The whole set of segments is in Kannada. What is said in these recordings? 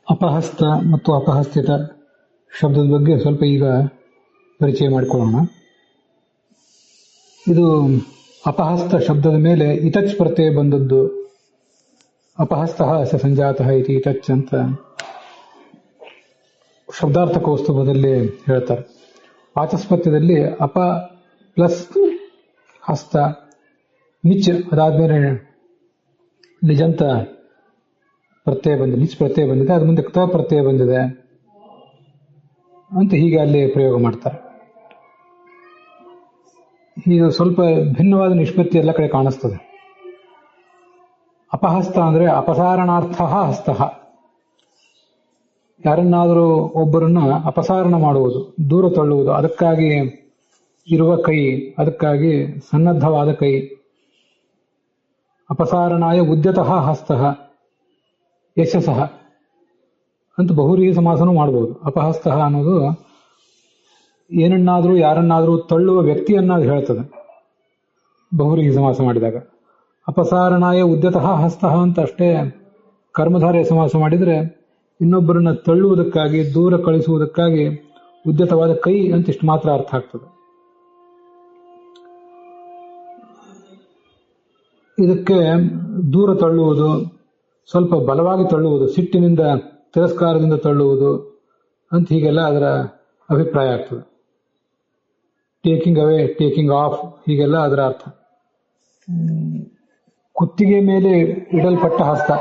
ಅಪಹಸ್ತ ಮತ್ತು ಅಪಹಸ್ತಿತ ಶಬ್ದದ ಬಗ್ಗೆ ಸ್ವಲ್ಪ ಈಗ ಪರಿಚಯ ಮಾಡಿಕೊಳ್ಳೋಣ. ಇದು ಅಪಹಸ್ತ ಶಬ್ದದ ಮೇಲೆ ಇತಚ್ ಪ್ರತ್ಯಯ ಬಂದದ್ದು. ಅಪಹಸ್ತಃ ಅಸ ಸಂಜಾತಃ ಇತಿ ಇತಚ್ ಅಂತ ಶಬ್ದಾರ್ಥ ಕೌಸ್ತುಭದಲ್ಲಿ ಹೇಳ್ತಾರೆ. ವಾಚಸ್ಪತ್ಯದಲ್ಲಿ ಅಪ ಪ್ಲಸ್ ಹಸ್ತ ನಿಚ್ ಅದಾದ್ಮೇಲೆ ನಿಜಂತ ಪ್ರತ್ಯಯ ಬಂದಿದೆ, ನಿಚ್ ಪ್ರತ್ಯಯ ಬಂದಿದೆ, ಅದ ಮುಂದೆ ಕ್ತ ಪ್ರತ್ಯಯ ಬಂದಿದೆ ಅಂತ ಹೀಗೆ ಅಲ್ಲಿ ಪ್ರಯೋಗ ಮಾಡ್ತಾರೆ. ಇದು ಸ್ವಲ್ಪ ಭಿನ್ನವಾದ ನಿಷ್ಪತ್ತಿ ಎಲ್ಲ ಕಡೆ ಕಾಣಿಸ್ತದೆ. ಅಪಹಸ್ತ ಅಂದ್ರೆ ಅಪಸಾರಣಾರ್ಥ ಹಸ್ತ, ಯಾರನ್ನಾದರೂ ಒಬ್ಬರನ್ನ ಅಪಸಾರಣ ಮಾಡುವುದು, ದೂರ ತಳ್ಳುವುದು, ಅದಕ್ಕಾಗಿ ಇರುವ ಕೈ, ಅದಕ್ಕಾಗಿ ಸನ್ನದ್ಧವಾದ ಕೈ. ಅಪಸಾರಣಾಯ ಉದ್ಯತಃ ಹಸ್ತಃ ಯಶಸಃ ಅಂತ ಬಹುರೀಹಿ ಸಮಾಸನೂ ಮಾಡಬಹುದು. ಅಪಹಸ್ತಃ ಅನ್ನೋದು ಏನನ್ನಾದರೂ ಯಾರನ್ನಾದರೂ ತಳ್ಳುವ ವ್ಯಕ್ತಿಯನ್ನಾಗಿ ಹೇಳ್ತದೆ ಬಹುರೀಹಿ ಸಮಾಸ ಮಾಡಿದಾಗ. ಅಪಸಾರಣಾಯ ಉದ್ಯತಃ ಹಸ್ತಃ ಅಂತ ಅಷ್ಟೇ ಕರ್ಮಧಾರಯ ಸಮಾಸ ಮಾಡಿದರೆ ಇನ್ನೊಬ್ಬರನ್ನ ತಳ್ಳುವುದಕ್ಕಾಗಿ, ದೂರ ಕಳಿಸುವುದಕ್ಕಾಗಿ ಉದ್ಯತವಾದ ಕೈ ಅಂತ ಇಷ್ಟು ಮಾತ್ರ ಅರ್ಥ ಆಗ್ತದೆ. ಇದಕ್ಕೆ ದೂರ ತಳ್ಳುವುದು, ಸ್ವಲ್ಪ ಬಲವಾಗಿ ತಳ್ಳುವುದು, ಸಿಟ್ಟಿನಿಂದ ತಿರಸ್ಕಾರದಿಂದ ತಳ್ಳುವುದು ಅಂತ ಹೀಗೆಲ್ಲ ಅದರ ಅಭಿಪ್ರಾಯ ಆಗ್ತದೆ. ಟೇಕಿಂಗ್ ಅವೇ, ಟೇಕಿಂಗ್ ಆಫ್, ಹೀಗೆಲ್ಲ ಅದರ ಅರ್ಥ. ಕುತ್ತಿಗೆ ಮೇಲೆ ಇಡಲ್ಪಟ್ಟ ಹಸ್ತ,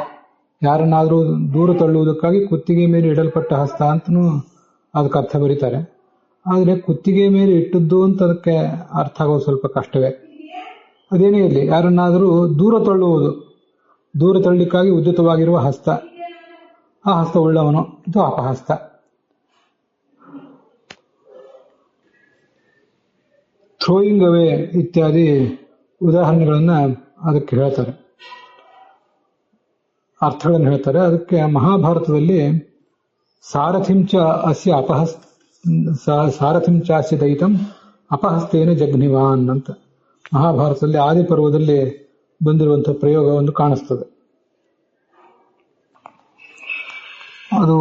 ಯಾರನ್ನಾದರೂ ದೂರ ತಳ್ಳುವುದಕ್ಕಾಗಿ ಕುತ್ತಿಗೆ ಮೇಲೆ ಇಡಲ್ಪಟ್ಟ ಹಸ್ತ ಅಂತನೂ ಅದಕ್ಕೆ ಅರ್ಥ ಬರೀತಾರೆ. ಆದರೆ ಕುತ್ತಿಗೆ ಮೇಲೆ ಇಟ್ಟದ್ದು ಅಂತ ಅದಕ್ಕೆ ಅರ್ಥ ಆಗೋದು ಸ್ವಲ್ಪ ಕಷ್ಟವೇ. ಅದೇನೇ ಇರಲಿ, ಯಾರನ್ನಾದರೂ ದೂರ ತಳ್ಳುವುದು, ದೂರ ತಳ್ಳಿಕ್ಕಾಗಿ ಉದ್ಯುತವಾಗಿರುವ ಹಸ್ತ, ಆ ಹಸ್ತ ಉಳ್ಳವನು, ಇದು ಅಪಹಸ್ತ. ಥ್ರೋಯಿಂಗ್ ಅವೇ ಇತ್ಯಾದಿ ಉದಾಹರಣೆಗಳನ್ನ ಅದಕ್ಕೆ ಹೇಳ್ತಾರೆ, ಅರ್ಥಗಳನ್ನು ಹೇಳ್ತಾರೆ. ಅದಕ್ಕೆ ಮಹಾಭಾರತದಲ್ಲಿ ಸಾರಥಿಂಚ ಅಸ್ಯ ಸಾರಥಿಂಚ ಅಸ್ಯ ದೈತಂ ಅಪಹಸ್ತೇನ ಜಗ್ನಿವಾನ್ ಅಂತ ಮಹಾಭಾರತದಲ್ಲಿ ಆದಿಪರ್ವದಲ್ಲಿ ಬಂದಿರುವಂತಹ ಪ್ರಯೋಗ ಒಂದು ಕಾಣಿಸ್ತದೆ. ಅದು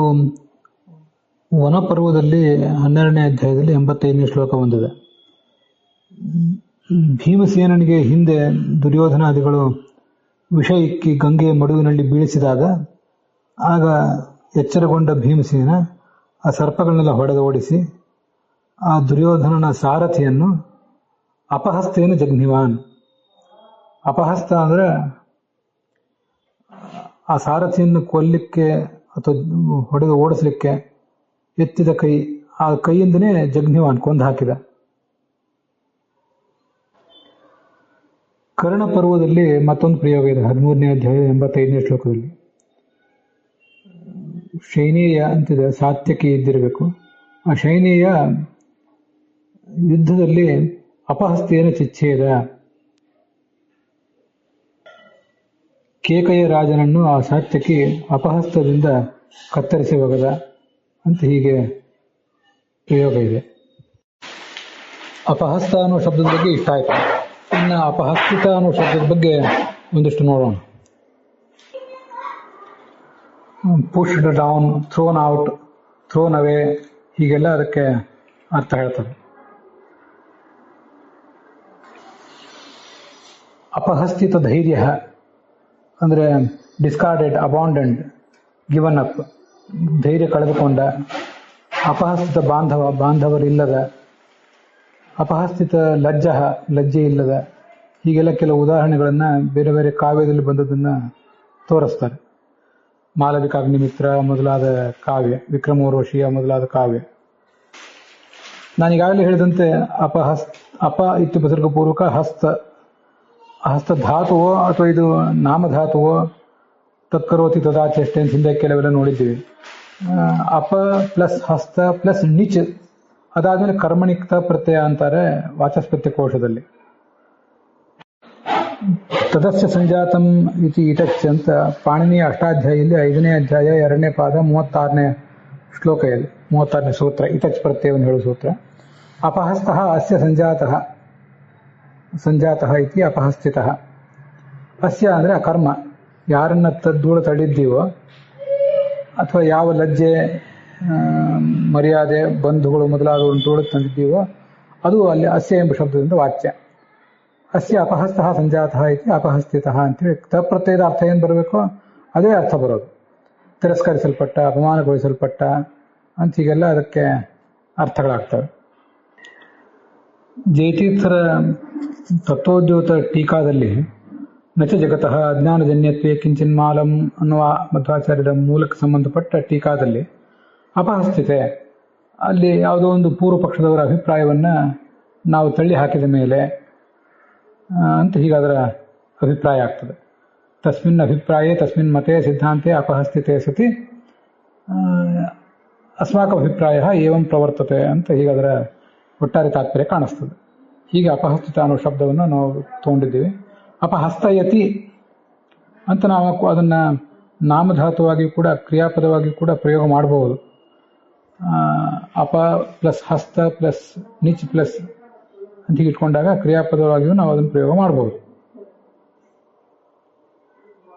ವನಪರ್ವದಲ್ಲಿ 12ನೇ ಅಧ್ಯಾಯದಲ್ಲಿ 85ನೇ ಶ್ಲೋಕ ಬಂದಿದೆ. ಭೀಮಸೇನನಿಗೆ ಹಿಂದೆ ದುರ್ಯೋಧನಾದಿಗಳು ವಿಷ ಇಕ್ಕಿ ಗಂಗೆಯ ಮಡುವಿನಲ್ಲಿ ಬೀಳಿಸಿದಾಗ ಆಗ ಎಚ್ಚರಗೊಂಡ ಭೀಮಸೇನ ಆ ಸರ್ಪಗಳನ್ನೆಲ್ಲ ಹೊಡೆದು ಓಡಿಸಿ ಆ ದುರ್ಯೋಧನನ ಸಾರಥಿಯನ್ನು ಅಪಹಸ್ತೇನ ಜಗ್ನಿವಾನ್. ಅಪಹಸ್ತ ಅಂದ್ರೆ ಆ ಸಾರಥಿಯನ್ನು ಕೊಲ್ಲಿಕ್ಕೆ ಅಥವಾ ಹೊಡೆದು ಓಡಿಸ್ಲಿಕ್ಕೆ ಎತ್ತಿದ ಕೈ, ಆ ಕೈಯಿಂದನೇ ಜಗ್ನಿವಾನ್ ಕೊಂದು ಹಾಕಿದ. ಕರ್ಣ ಪರ್ವದಲ್ಲಿ ಮತ್ತೊಂದು ಪ್ರಯೋಗ ಇದೆ, 13ನೇ ಅಧ್ಯಾಯ 85ನೇ ಶ್ಲೋಕದಲ್ಲಿ. ಶೈನೇಯ ಅಂತಿದೆ, ಸಾತ್ಯಕಿ ಇದ್ದಿರಬೇಕು. ಆ ಶೈನೇಯ ಯುದ್ಧದಲ್ಲಿ ಅಪಹಸ್ತೇನ ಚಿಚ್ಛೇದ, ಕೇಕಯ ರಾಜನನ್ನು ಆ ಸಾತ್ಯಕಿ ಅಪಹಸ್ತದಿಂದ ಕತ್ತರಿಸಿ ಒಗೆದ ಅಂತ ಹೀಗೆ ಪ್ರಯೋಗ ಇದೆ. ಅಪಹಸ್ತ ಅನ್ನೋ ಶಬ್ದದ ಬಗ್ಗೆ ಇಷ್ಟ ಆಯ್ತು. ಇನ್ನು ಅಪಹಸ್ತಿತ ಅನ್ನೋ ಶಬ್ದದ ಬಗ್ಗೆ ಒಂದಿಷ್ಟು ನೋಡೋಣ. ಪುಶ್ಡ್ ಡೌನ್, ಥ್ರೋನ್ ಔಟ್, ಥ್ರೋನ್ ಅವೇ, ಹೀಗೆಲ್ಲ ಅದಕ್ಕೆ ಅರ್ಥ ಹೇಳ್ತಾರೆ. ಅಪಹಸ್ತಿತ ಧೈರ್ಯ ಅಂದ್ರೆ ಡಿಸ್ಕಾರ್ಡೆಡ್, ಅಬಾಂಡೆಂಡ್, ಗಿವನ್ ಅಪ್, ಧೈರ್ಯ ಕಳೆದುಕೊಂಡ. ಅಪಹಸ್ತಿತ ಬಾಂಧವ, ಬಾಂಧವರಿಲ್ಲದ. ಅಪಹಸ್ತಿತ ಲಜ್ಜ, ಲಜ್ಜೆ ಇಲ್ಲದ. ಹೀಗೆಲ್ಲ ಕೆಲವು ಉದಾಹರಣೆಗಳನ್ನ ಬೇರೆ ಬೇರೆ ಕಾವ್ಯದಲ್ಲಿ ಬಂದದನ್ನ ತೋರಿಸ್ತಾರೆ. ಮಾಲವಿಕಾಗ್ನಿಮಿತ್ರ ಮೊದಲಾದ ಕಾವ್ಯ, ವಿಕ್ರಮೋರ್ವಶಿಯ ಮೊದಲಾದ ಕಾವ್ಯ. ನಾನೀಗಾಗಲೇ ಹೇಳಿದಂತೆ ಅಪ ಇತ್ಯುಪಸರ್ಗಪೂರ್ವಕ ಹಸ್ತ, ಹಸ್ತ ಧಾತುವೋ ಅಥವಾ ಇದು ನಾಮಧಾತುವೋ, ತತ್ಕರೋತಿ ತದಾ ಚೇಷ್ಟೆ ಅಂತ ಹಿಂದೆ ಕೆಲವೆಲ್ಲ ನೋಡಿದ್ದೀವಿ. ಅಪ ಪ್ಲಸ್ ಹಸ್ತ ಪ್ಲಸ್ ನಿಚ್, ಅದಾದ್ಮೇಲೆ ಕರ್ಮಣಿಕ್ತ ಪ್ರತ್ಯಯ ಅಂತಾರೆ ವಾಚಸ್ಪತ್ಯ ಕೋಶದಲ್ಲಿ. ತದಸ್ಯ ಸಂಜಾತಂ ಇತಿ ಇತಚ್ ಅಂತ ಪಾಣಿನಿಯ ಅಷ್ಟಾಧ್ಯಾಯಲ್ಲಿ 5ನೇ ಅಧ್ಯಾಯ 2ನೇ ಪಾದ 36ನೇ ಶ್ಲೋಕದಲ್ಲಿ 36ನೇ ಸೂತ್ರ, ಇತಚ್ ಪ್ರತ್ಯಯವನ್ನು ಹೇಳುವ ಸೂತ್ರ. ಅಪಹಸ್ತಃ ಅಸ್ಯ ಸಂಜಾತಃ ಇತಿ ಅಪಹಸ್ಥಿತಃ. ಅಸ್ಯ ಅಂದ್ರೆ ಕರ್ಮ, ಯಾರನ್ನ ದೂರ ತಳ್ಳಿದ್ದೀವೋ ಅಥವಾ ಯಾವ ಲಜ್ಜೆ ಮರ್ಯಾದೆ ಬಂಧುಗಳು ಮೊದಲಾದವನ್ನು ತೋಳು ತಂದಿದ್ದೀವೋ ಅದು ಅಲ್ಲಿ ಅಸ್ಯ ಎಂಬ ಶಬ್ದದಿಂದ ವಾಚ್ಯ. ಅಸ್ಯ ಅಪಹಸ್ತಃ ಸಂಜಾತಃ ಇತಿ ಅಪಹಸ್ತಿತಃ ಅಂತೇಳಿ ತಪ್ರತ್ಯಯದ ಅರ್ಥ ಏನು ಬರಬೇಕೋ ಅದೇ ಅರ್ಥ ಬರೋದು. ತಿರಸ್ಕರಿಸಲ್ಪಟ್ಟ, ಅಪಮಾನಗೊಳಿಸಲ್ಪಟ್ಟ ಅಂತ ಹೀಗೆಲ್ಲ ಅದಕ್ಕೆ ಅರ್ಥಗಳಾಗ್ತವೆ. ಜಯತೀರ್ಥರ ತತ್ವೋದ್ಯೋತ ಟೀಕಾದಲ್ಲಿ ನಚ ಜಗತಃ ಅಜ್ಞಾನಜನ್ಯತ್ವೇ ಕಿಂಚಿನ್ಮಾಲಂ ಅನ್ನುವ ಮಧ್ವಾಚಾರ್ಯರ ಮೂಲಕ್ಕೆ ಸಂಬಂಧಪಟ್ಟ ಟೀಕಾದಲ್ಲಿ ಅಪಹಸ್ಥಿತೆ, ಅಲ್ಲಿ ಯಾವುದೋ ಒಂದು ಪೂರ್ವ ಪಕ್ಷದವರ ಅಭಿಪ್ರಾಯವನ್ನು ನಾವು ತಳ್ಳಿ ಹಾಕಿದ ಮೇಲೆ ಅಂತ ಹೀಗಾದರ ಅಭಿಪ್ರಾಯ ಆಗ್ತದೆ. ತಸ್ಮಿನ್ ಅಭಿಪ್ರಾಯೇ ತಸ್ಮಿನ್ ಮತೆ ಸಿದ್ಧಾಂತೆ ಅಪಹಸ್ಥಿತೆ ಸತಿ ಅಸ್ಮಾಕ ಅಭಿಪ್ರಾಯ ಏವಂ ಪ್ರವರ್ತತೆ ಅಂತ ಹೀಗಾದರ ಒಟ್ಟಾರೆ ತಾತ್ಪರ್ಯ ಕಾಣಿಸ್ತದೆ. ಹೀಗೆ ಅಪಹಸ್ಥಿತ ಅನ್ನೋ ಶಬ್ದವನ್ನು ನಾವು ತಗೊಂಡಿದ್ದೀವಿ. ಅಪಹಸ್ತಯತಿ ಅಂತ ನಾವು ಅದನ್ನು ನಾಮಧಾತುವಾಗಿ ಕೂಡ ಕ್ರಿಯಾಪದವಾಗಿ ಕೂಡ ಪ್ರಯೋಗ ಮಾಡಬಹುದು. ಅಪ ಪ್ಲಸ್ ಹಸ್ತ ಪ್ಲಸ್ ನಿಚ್ ಪ್ಲಸ್ ಅಂತ ಇಟ್ಕೊಂಡಾಗ ಕ್ರಿಯಾಪದವಾಗಿಯೂ ನಾವು ಅದನ್ನು ಪ್ರಯೋಗ ಮಾಡಬಹುದು.